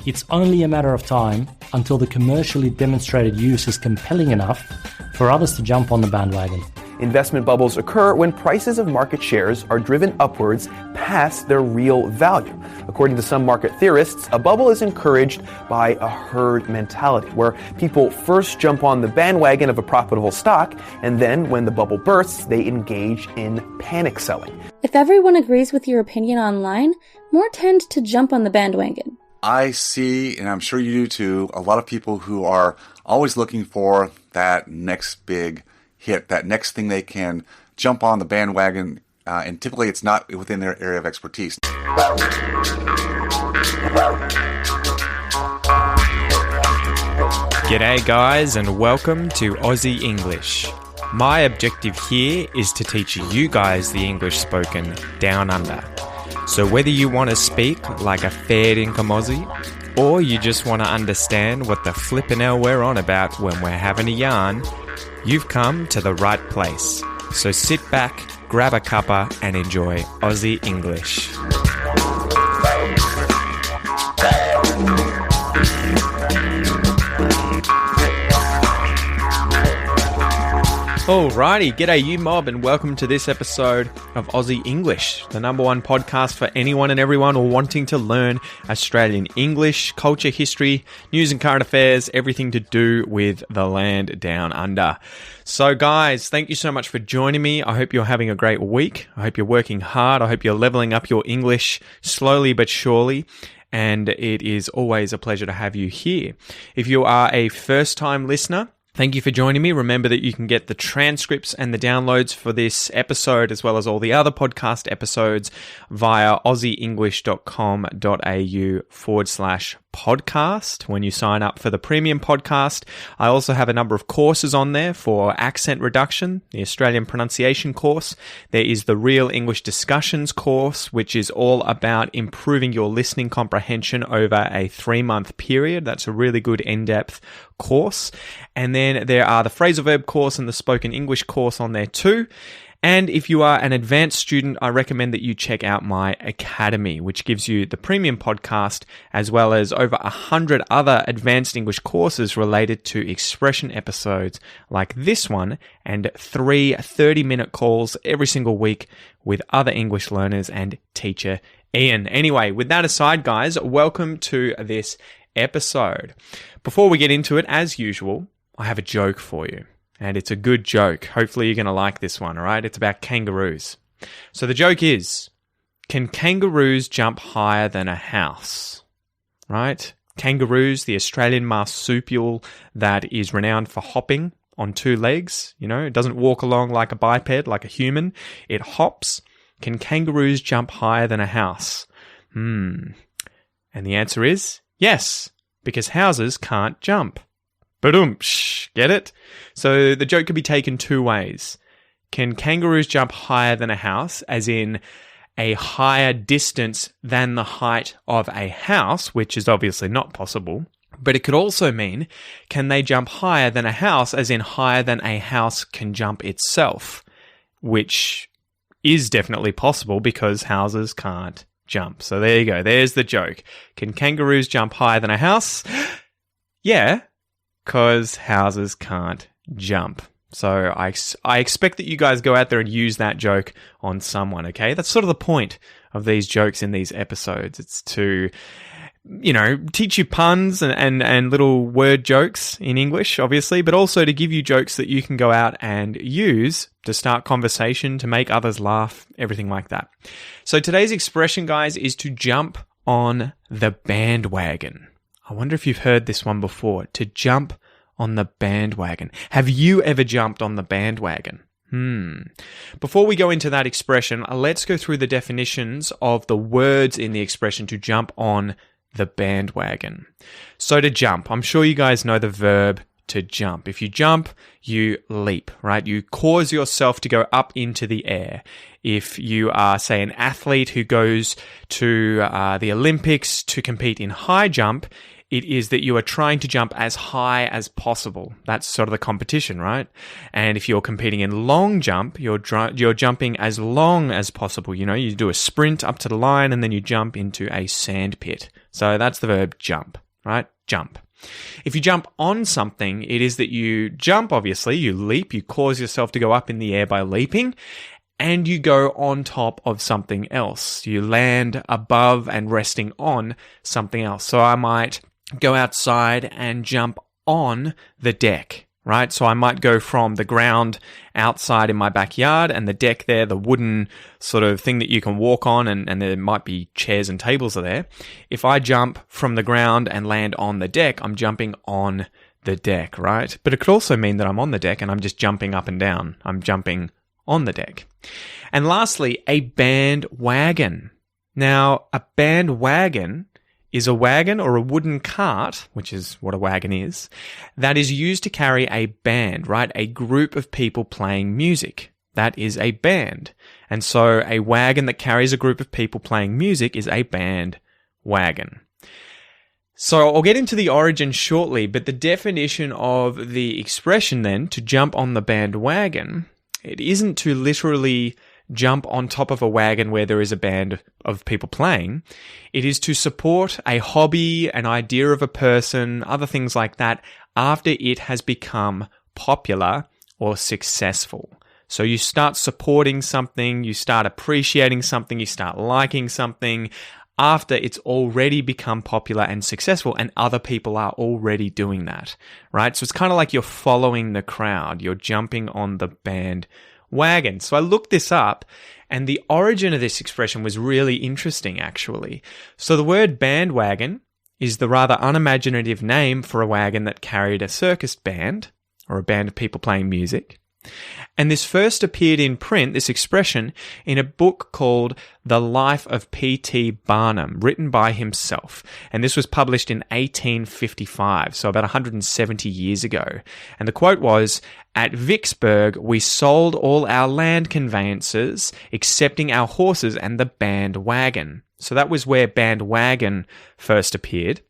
It's only a matter of time until the commercially demonstrated use is compelling enough for others to jump on the bandwagon. Investment bubbles occur when prices of market shares are driven upwards past their real value. According to some market theorists, a bubble is encouraged by a herd mentality, where people first jump on the bandwagon of a profitable stock, and then when the bubble bursts, they engage in panic selling. If everyone agrees with your opinion online, more tend to jump on the bandwagon. I see, and I'm sure you do too, a lot of people who are always looking for that next big hit, that next thing they can jump on the bandwagon, and typically it's not within their area of expertise. G'day guys, and welcome to Aussie English. My objective here is to teach you guys the English spoken down under. So whether you want to speak like a fair dinkum Aussie, or you just want to understand what the flippin' hell we're on about when we're having a yarn, you've come to the right place. So sit back, grab a cuppa, and enjoy Aussie English. Alrighty, g'day you mob, and welcome to this episode of Aussie English, the number one podcast for anyone and everyone wanting to learn Australian English, culture, history, news and current affairs, everything to do with the land down under. So guys, thank you so much for joining me. I hope you're having a great week. I hope you're working hard. I hope you're leveling up your English slowly but surely. And it is always a pleasure to have you here. If you are a first-time listener, thank you for joining me. Remember that you can get the transcripts and the downloads for this episode, as well as all the other podcast episodes, via aussieenglish.com.au/podcast when you sign up for the premium podcast. I also have a number of courses on there for accent reduction, the Australian pronunciation course. There is the Real English Discussions course, which is all about improving your listening comprehension over a 3-month period. That's a really good in-depth course. And then there are the phrasal verb course and the spoken English course on there too. And if you are an advanced student, I recommend that you check out my academy, which gives you the premium podcast, as well as over 100 other advanced English courses related to expression episodes like this one, and 3 30-minute calls every single week with other English learners and teacher Ian. Anyway, with that aside, guys, welcome to this episode. Before we get into it, as usual, I have a joke for you. And it's a good joke. Hopefully you're going to like this one, all right? It's about kangaroos. So the joke is, can kangaroos jump higher than a house? Right? Kangaroos, the Australian marsupial that is renowned for hopping on 2 legs. You know, it doesn't walk along like a biped, like a human. It hops. Can kangaroos jump higher than a house? And the answer is yes, because houses can't jump. Ba-dum-psh, get it? So the joke could be taken 2 ways. Can kangaroos jump higher than a house, as in a higher distance than the height of a house, which is obviously not possible. But it could also mean, can they jump higher than a house, as in higher than a house can jump itself, which is definitely possible because houses can't jump. So there you go. There's the joke. Can kangaroos jump higher than a house? Yeah. Because houses can't jump. So I expect that you guys go out there and use that joke on someone, okay? That's sort of the point of these jokes in these episodes. It's to, you know, teach you puns and little word jokes in English, obviously, but also to give you jokes that you can go out and use to start conversation, to make others laugh, everything like that. So today's expression, guys, is to jump on the bandwagon. I wonder if you've heard this one before, to jump on the bandwagon. Have you ever jumped on the bandwagon? Before we go into that expression, let's go through the definitions of the words in the expression to jump on the bandwagon. So to jump, I'm sure you guys know the verb to jump. If you jump, you leap, right? You cause yourself to go up into the air. If you are, say, an athlete who goes to the Olympics to compete in high jump, it is that you are trying to jump as high as possible. That's sort of the competition, right? And if you're competing in long jump, you're jumping as long as possible. You know, you do a sprint up to the line and then you jump into a sand pit. So that's the verb jump, right? Jump. If you jump on something, it is that you jump, obviously, you leap, you cause yourself to go up in the air by leaping, and you go on top of something else. You land above and resting on something else. So I might go outside and jump on the deck, right? So I might go from the ground outside in my backyard and the deck there, the wooden sort of thing that you can walk on, and there might be chairs and tables are there. If I jump from the ground and land on the deck, I'm jumping on the deck, right? But it could also mean that I'm on the deck and I'm just jumping up and down. I'm jumping on the deck. And lastly, a bandwagon. Now, a bandwagon is a wagon or a wooden cart, which is what a wagon is, that is used to carry a band, right? A group of people playing music. That is a band. And so a wagon that carries a group of people playing music is a bandwagon. So I'll get into the origin shortly, but the definition of the expression then, to jump on the bandwagon, it isn't to literally jump on top of a wagon where there is a band of people playing. It is to support a hobby, an idea of a person, other things like that, after it has become popular or successful. So you start supporting something, you start appreciating something, you start liking something after it's already become popular and successful and other people are already doing that, right? So it's kind of like you're following the crowd. You're jumping on the bandwagon. So I looked this up and the origin of this expression was really interesting, actually. So the word bandwagon is the rather unimaginative name for a wagon that carried a circus band or a band of people playing music. And this first appeared in print, this expression, in a book called The Life of P.T. Barnum, written by himself. And this was published in 1855, so about 170 years ago. And the quote was, "At Vicksburg, we sold all our land conveyances, excepting our horses and the bandwagon." So that was where bandwagon first appeared.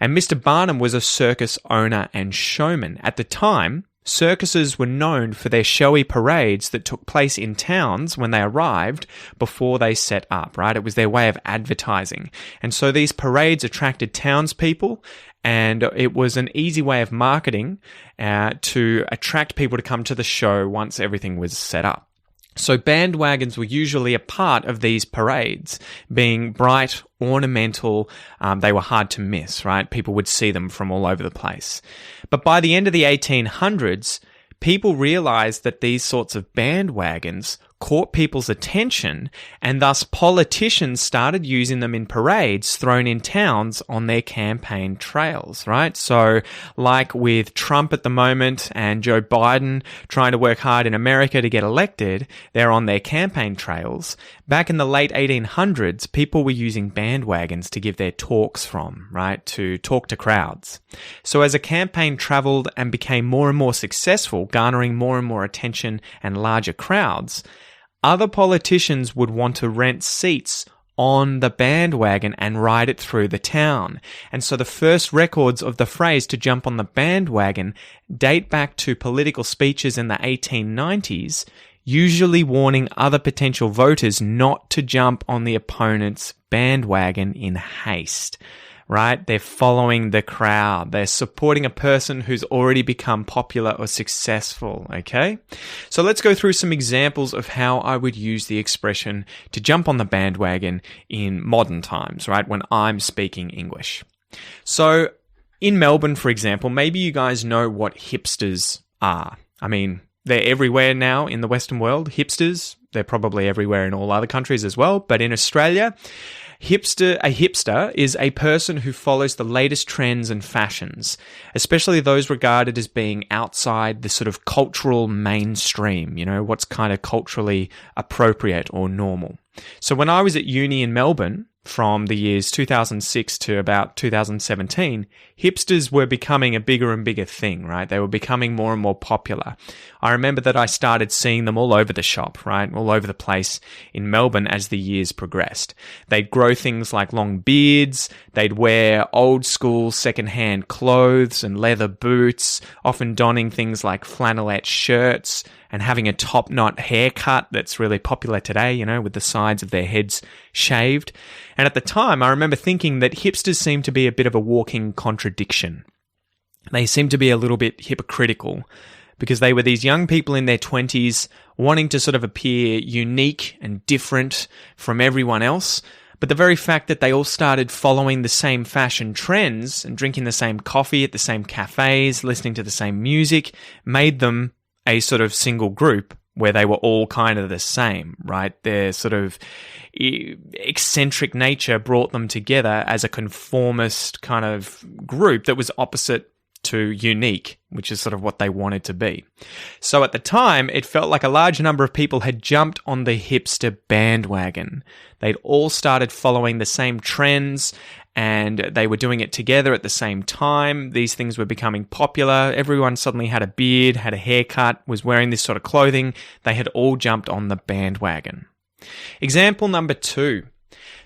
And Mr. Barnum was a circus owner and showman. At the time, circuses were known for their showy parades that took place in towns when they arrived before they set up, right? It was their way of advertising. And so these parades attracted townspeople, and it was an easy way of marketing to attract people to come to the show once everything was set up. So bandwagons were usually a part of these parades, being bright, ornamental. They were hard to miss, right? People would see them from all over the place. But by the end of the 1800s, people realized that these sorts of bandwagons caught people's attention, and thus politicians started using them in parades thrown in towns on their campaign trails, right? So like with Trump at the moment and Joe Biden trying to work hard in America to get elected, they're on their campaign trails. Back in the late 1800s, people were using bandwagons to give their talks from, right? To talk to crowds. So as a campaign traveled and became more and more successful, garnering more and more attention and larger crowds, other politicians would want to rent seats on the bandwagon and ride it through the town. And so the first records of the phrase "to jump on the bandwagon" date back to political speeches in the 1890s, usually warning other potential voters not to jump on the opponent's bandwagon in haste. Right? They're following the crowd. They're supporting a person who's already become popular or successful, okay? So let's go through some examples of how I would use the expression "to jump on the bandwagon" in modern times, right? When I'm speaking English. So in Melbourne, for example, maybe you guys know what hipsters are. I mean, they're everywhere now in the Western world. Hipsters, they're probably everywhere in all other countries as well. But in Australia, a hipster is a person who follows the latest trends and fashions, especially those regarded as being outside the sort of cultural mainstream, you know, what's kind of culturally appropriate or normal. So when I was at uni in Melbourne, from the years 2006 to about 2017, hipsters were becoming a bigger and bigger thing, right? They were becoming more and more popular. I remember that I started seeing them all over the shop, right? All over the place in Melbourne as the years progressed. They'd grow things like long beards, they'd wear old school secondhand clothes and leather boots, often donning things like flannelette shirts and having a top knot haircut that's really popular today, you know, with the sides of their heads shaved. And at the time, I remember thinking that hipsters seemed to be a bit of a walking contradiction. They seemed to be a little bit hypocritical because they were these young people in their 20s wanting to sort of appear unique and different from everyone else. But the very fact that they all started following the same fashion trends and drinking the same coffee at the same cafes, listening to the same music, made them a sort of single group where they were all kind of the same, right? Their sort of eccentric nature brought them together as a conformist kind of group that was opposite to unique, which is sort of what they wanted to be. So at the time, it felt like a large number of people had jumped on the hipster bandwagon. They'd all started following the same trends and they were doing it together at the same time. These things were becoming popular. Everyone suddenly had a beard, had a haircut, was wearing this sort of clothing. They had all jumped on the bandwagon. Example number 2.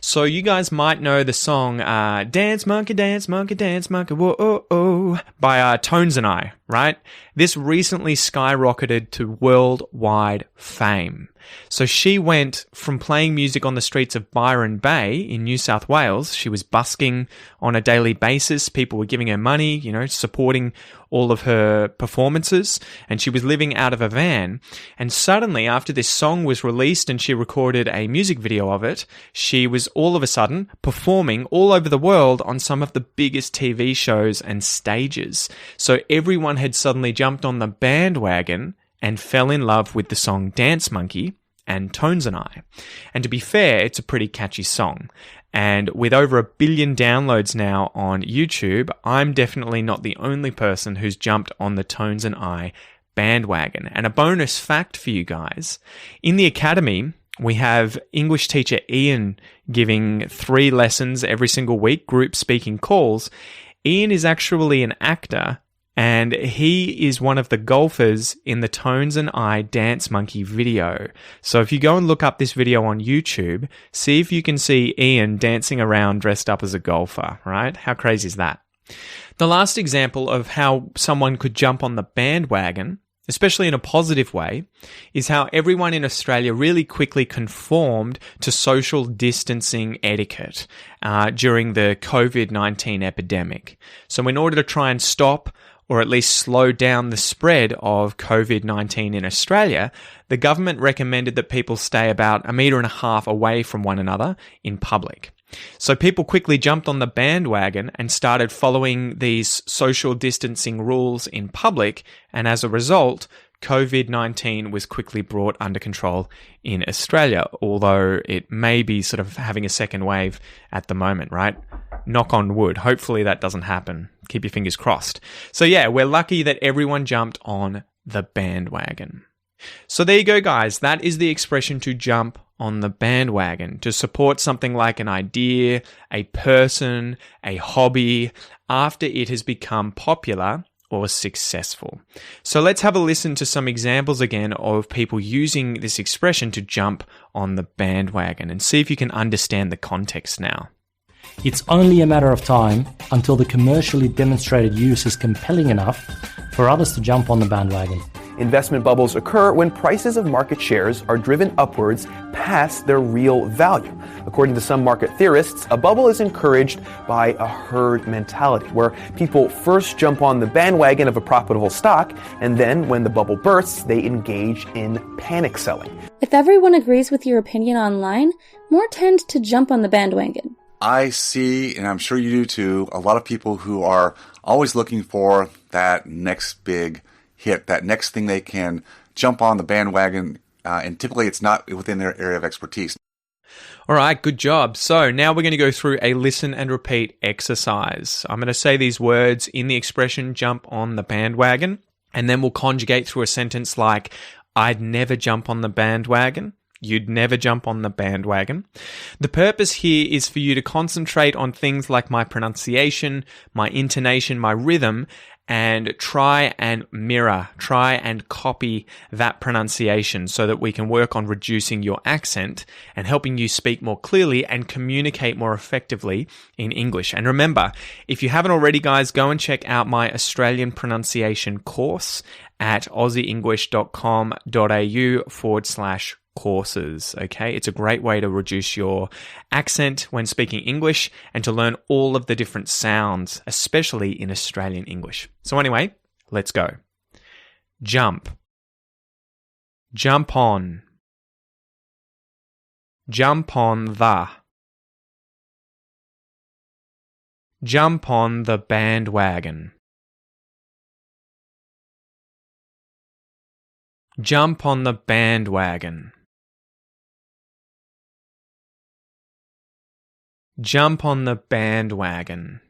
So you guys might know the song Dance Monkey, Dance Monkey, Dance Monkey, whoa, by Tones and I, right? This recently skyrocketed to worldwide fame. So she went from playing music on the streets of Byron Bay in New South Wales. She was busking on a daily basis. People were giving her money, you know, supporting all of her performances. And she was living out of a van. And suddenly, after this song was released and she recorded a music video of it, she was all of a sudden performing all over the world on some of the biggest TV shows and stages. So everyone had suddenly jumped on the bandwagon and fell in love with the song Dance Monkey and Tones and I. And to be fair, it's a pretty catchy song. And with over 1 billion downloads now on YouTube, I'm definitely not the only person who's jumped on the Tones and I bandwagon. And a bonus fact for you guys, in the academy, we have English teacher Ian giving 3 lessons every single week, group speaking calls. Ian is actually an actor, and he is one of the golfers in the Tones and I Dance Monkey video. So if you go and look up this video on YouTube, see if you can see Ian dancing around dressed up as a golfer, right? How crazy is that? The last example of how someone could jump on the bandwagon, especially in a positive way, is how everyone in Australia really quickly conformed to social distancing etiquette during the COVID-19 epidemic. So in order to try and stop or at least slow down the spread of COVID-19 in Australia, the government recommended that people stay about 1.5 meters away from one another in public. So people quickly jumped on the bandwagon and started following these social distancing rules in public, and as a result, COVID-19 was quickly brought under control in Australia, although it may be sort of having a second wave at the moment, right? Knock on wood. Hopefully that doesn't happen. Keep your fingers crossed. So yeah, we're lucky that everyone jumped on the bandwagon. So there you go, guys. That is the expression to jump on the bandwagon, to support something like an idea, a person, a hobby, after it has become popular or successful. So let's have a listen to some examples again of people using this expression to jump on the bandwagon and see if you can understand the context now. It's only a matter of time until the commercially demonstrated use is compelling enough for others to jump on the bandwagon. Investment bubbles occur when prices of market shares are driven upwards past their real value. According to some market theorists, a bubble is encouraged by a herd mentality, where people first jump on the bandwagon of a profitable stock, and then when the bubble bursts, they engage in panic selling. If everyone agrees with your opinion online, more tend to jump on the bandwagon. I see, and I'm sure you do too, a lot of people who are always looking for that next big hit, that next thing they can jump on the bandwagon, and typically it's not within their area of expertise. All right, good job. So now we're going to go through a listen and repeat exercise. I'm going to say these words in the expression jump on the bandwagon, and then we'll conjugate through a sentence like, I'd never jump on the bandwagon, You'd never jump on the bandwagon. The purpose here is for you to concentrate on things like my pronunciation, my intonation, my rhythm, and try and copy that pronunciation so that we can work on reducing your accent and helping you speak more clearly and communicate more effectively in English. And remember, if you haven't already, guys, go and check out my Australian pronunciation course at aussieenglish.com.au/courses. Okay, it's a great way to reduce your accent when speaking English and to learn all of the different sounds, especially in Australian English. So anyway, let's go. Jump. Jump on. Jump on the. Jump on the bandwagon. Jump on the bandwagon. Jump on the bandwagon.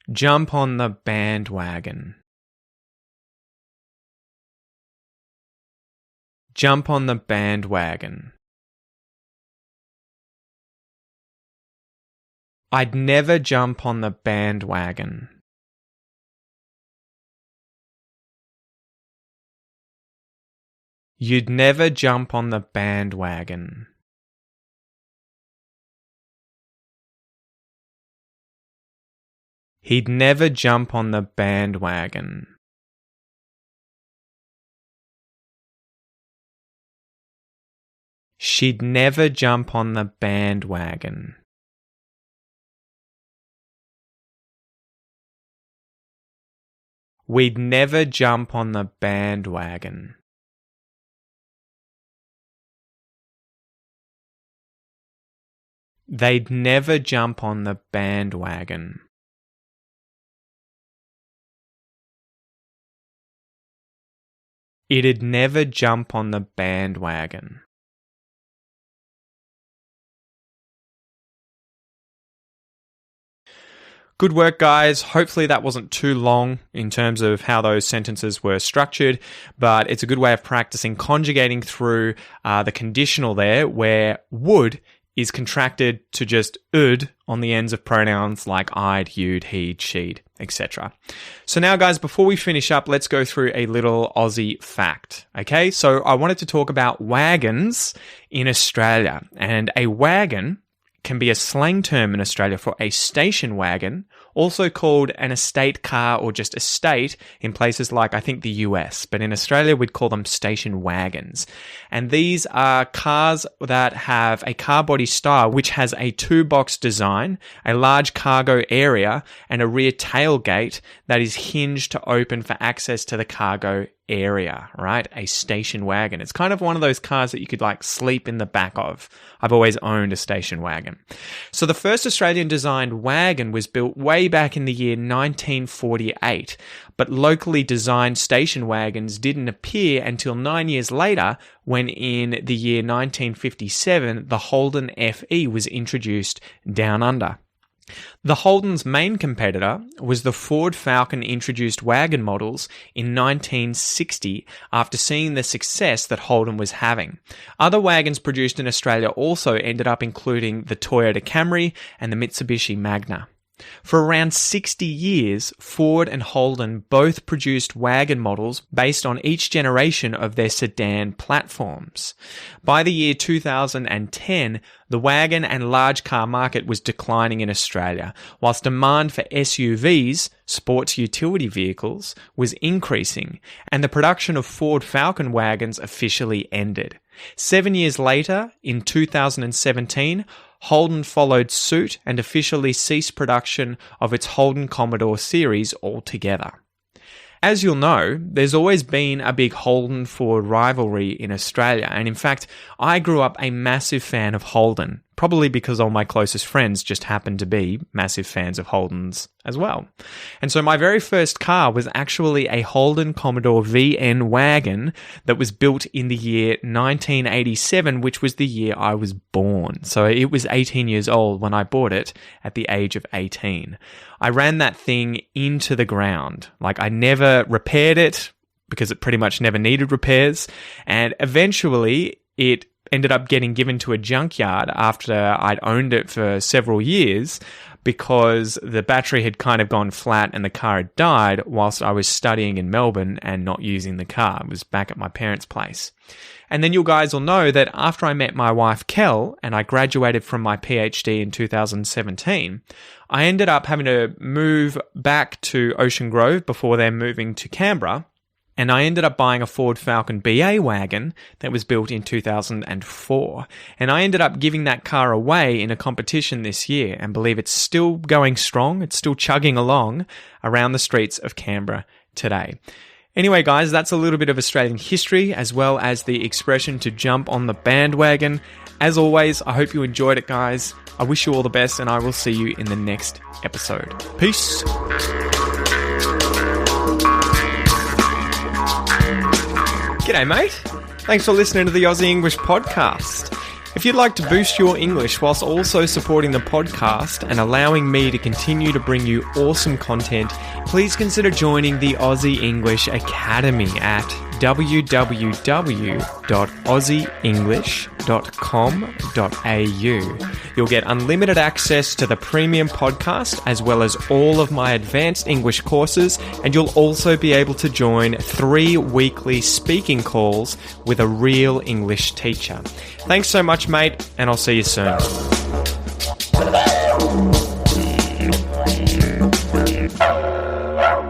Jump on the bandwagon. Jump on the bandwagon. I'd never jump on the bandwagon. You'd never jump on the bandwagon. He'd never jump on the bandwagon. She'd never jump on the bandwagon. We'd never jump on the bandwagon. They'd never jump on the bandwagon. It'd never jump on the bandwagon. Good work, guys. Hopefully that wasn't too long in terms of how those sentences were structured, but it's a good way of practicing conjugating through the conditional there, where would is contracted to just "ud" on the ends of pronouns like I'd, you'd, he'd, she'd, etc. So now, guys, before we finish up, let's go through a little Aussie fact. Okay, so I wanted to talk about wagons in Australia, and a wagon can be a slang term in Australia for a station wagon, also called an estate car or just estate in places like, I think, the US. But in Australia, we'd call them station wagons. And these are cars that have a car body style which has a two-box design, a large cargo area, and a rear tailgate that is hinged to open for access to the cargo area, right? A station wagon. It's kind of one of those cars that you could like sleep in the back of. I've always owned a station wagon. So the first Australian designed wagon was built way back in the year 1948, but locally designed station wagons didn't appear until 9 years later, when in the year 1957, the Holden FE was introduced down under. The Holden's main competitor was the Ford Falcon introduced wagon models in 1960 after seeing the success that Holden was having. Other wagons produced in Australia also ended up including the Toyota Camry and the Mitsubishi Magna. For around 60 years, Ford and Holden both produced wagon models based on each generation of their sedan platforms. By the year 2010, the wagon and large car market was declining in Australia, whilst demand for SUVs, sports utility vehicles, was increasing, and the production of Ford Falcon wagons officially ended. 7 years later, in 2017, Holden followed suit and officially ceased production of its Holden Commodore series altogether. As you'll know, there's always been a big Holden-Ford rivalry in Australia, and in fact, I grew up a massive fan of Holden, probably because all my closest friends just happened to be massive fans of Holdens as well. And so my very first car was actually a Holden Commodore VN wagon that was built in the year 1987, which was the year I was born. So it was 18 years old when I bought it at the age of 18. I ran that thing into the ground. Like, I never repaired it, because it pretty much never needed repairs. And eventually it ended up getting given to a junkyard after I'd owned it for several years, because the battery had kind of gone flat and the car had died whilst I was studying in Melbourne and not using the car. It was back at my parents' place. And then you guys will know that after I met my wife, Kel, and I graduated from my PhD in 2017, I ended up having to move back to Ocean Grove before then moving to Canberra. And I ended up buying a Ford Falcon BA wagon that was built in 2004. And I ended up giving that car away in a competition this year, and believe it's still going strong. It's still chugging along around the streets of Canberra today. Anyway, guys, that's a little bit of Australian history, as well as the expression to jump on the bandwagon. As always, I hope you enjoyed it, guys. I wish you all the best, and I will see you in the next episode. Peace. G'day, mate. Thanks for listening to the Aussie English podcast. If you'd like to boost your English whilst also supporting the podcast and allowing me to continue to bring you awesome content, please consider joining the Aussie English Academy at www.aussieenglish.com.au. You'll get unlimited access to the premium podcast as well as all of my advanced English courses, and you'll also be able to join 3 weekly speaking calls with a real English teacher. Thanks so much, mate, and I'll see you soon. Wow.